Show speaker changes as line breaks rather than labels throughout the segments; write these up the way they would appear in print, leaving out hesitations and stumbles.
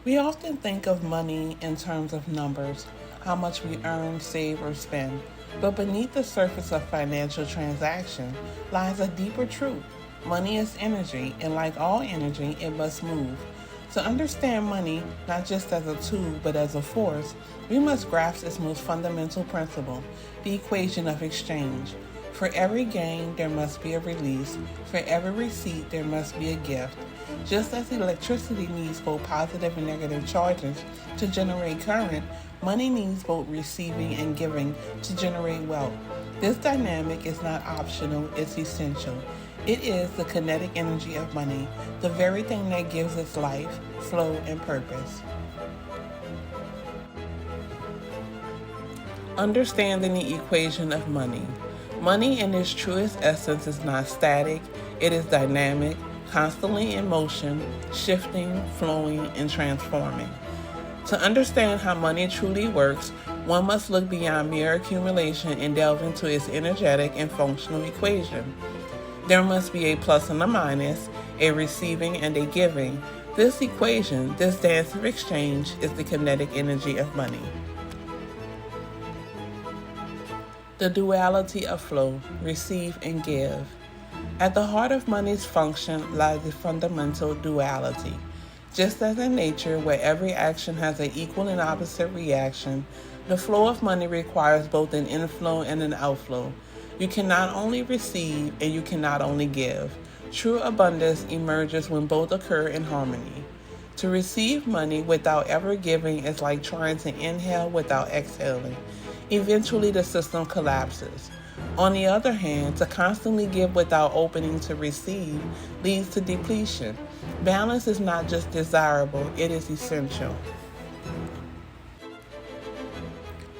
We often think of money in terms of numbers, how much we earn, save, or spend. But beneath the surface of financial transaction lies a deeper truth. Money is energy, and like all energy, it must move. To understand money, not just as a tool, but as a force, we must grasp its most fundamental principle, the equation of exchange. For every gain, there must be a release. For every receipt, there must be a gift. Just as electricity needs both positive and negative charges to generate current, money needs both receiving and giving to generate wealth. This dynamic is not optional, it's essential. It is the kinetic energy of money, the very thing that gives its life, flow, and purpose. Understanding the equation of money. Money in its truest essence is not static, it is dynamic, constantly in motion, shifting, flowing, and transforming. To understand how money truly works, one must look beyond mere accumulation and delve into its energetic and functional equation. There must be a plus and a minus, a receiving and a giving. This equation, this dance of exchange, is the kinetic energy of money. The duality of flow, receive and give. At the heart of money's function lies the fundamental duality. Just as in nature, where every action has an equal and opposite reaction, the flow of money requires both an inflow and an outflow. You cannot only receive and you cannot only give. True abundance emerges when both occur in harmony. To receive money without ever giving is like trying to inhale without exhaling. Eventually, the system collapses. On the other hand, to constantly give without opening to receive leads to depletion. Balance is not just desirable, it is essential.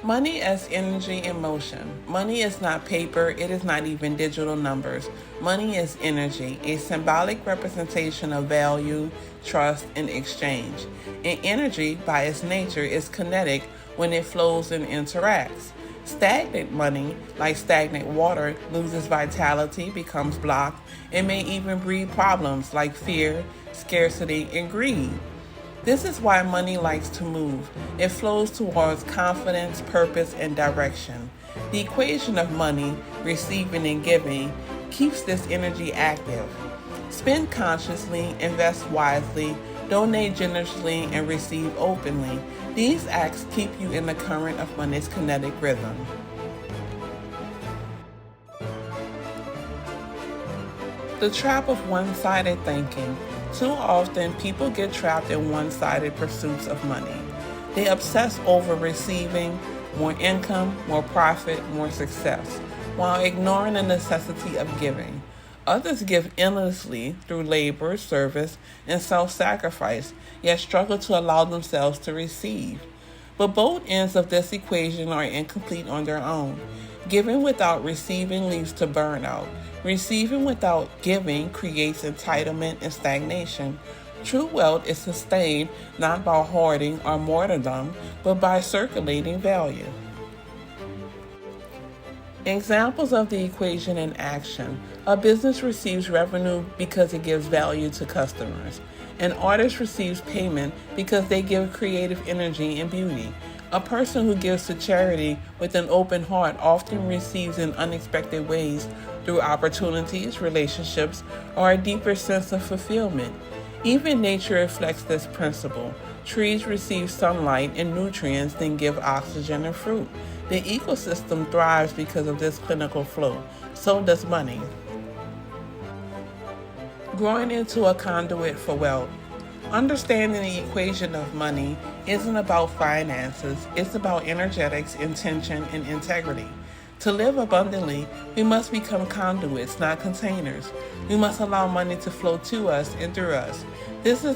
Money as energy in motion. Money is not paper, it is not even digital numbers. Money is energy, a symbolic representation of value, trust, and exchange. And energy, by its nature, is kinetic when it flows and interacts. Stagnant money, like stagnant water, loses vitality, becomes blocked, and may even breed problems like fear, scarcity, and greed. This is why money likes to move. It flows towards confidence, purpose, and direction. The equation of money, receiving and giving, keeps this energy active. Spend consciously, invest wisely, donate generously, and receive openly. These acts keep you in the current of money's kinetic rhythm. The trap of one-sided thinking. Too often, people get trapped in one-sided pursuits of money. They obsess over receiving more income, more profit, more success, while ignoring the necessity of giving. Others give endlessly through labor, service, and self-sacrifice, yet struggle to allow themselves to receive. But both ends of this equation are incomplete on their own. Giving without receiving leads to burnout. Receiving without giving creates entitlement and stagnation. True wealth is sustained not by hoarding or martyrdom, but by circulating value. Examples of the equation in action. A business receives revenue because it gives value to customers. An artist receives payment because they give creative energy and beauty. A person who gives to charity with an open heart often receives in unexpected ways through opportunities, relationships, or a deeper sense of fulfillment. Even nature reflects this principle. Trees receive sunlight and nutrients, then give oxygen and fruit. The ecosystem thrives because of this clinical flow. So does money. Growing into a conduit for wealth. Understanding the equation of money isn't about finances, it's about energetics, intention, and integrity. To live abundantly, we must become conduits, not containers. We must allow money to flow to us and through us. This is the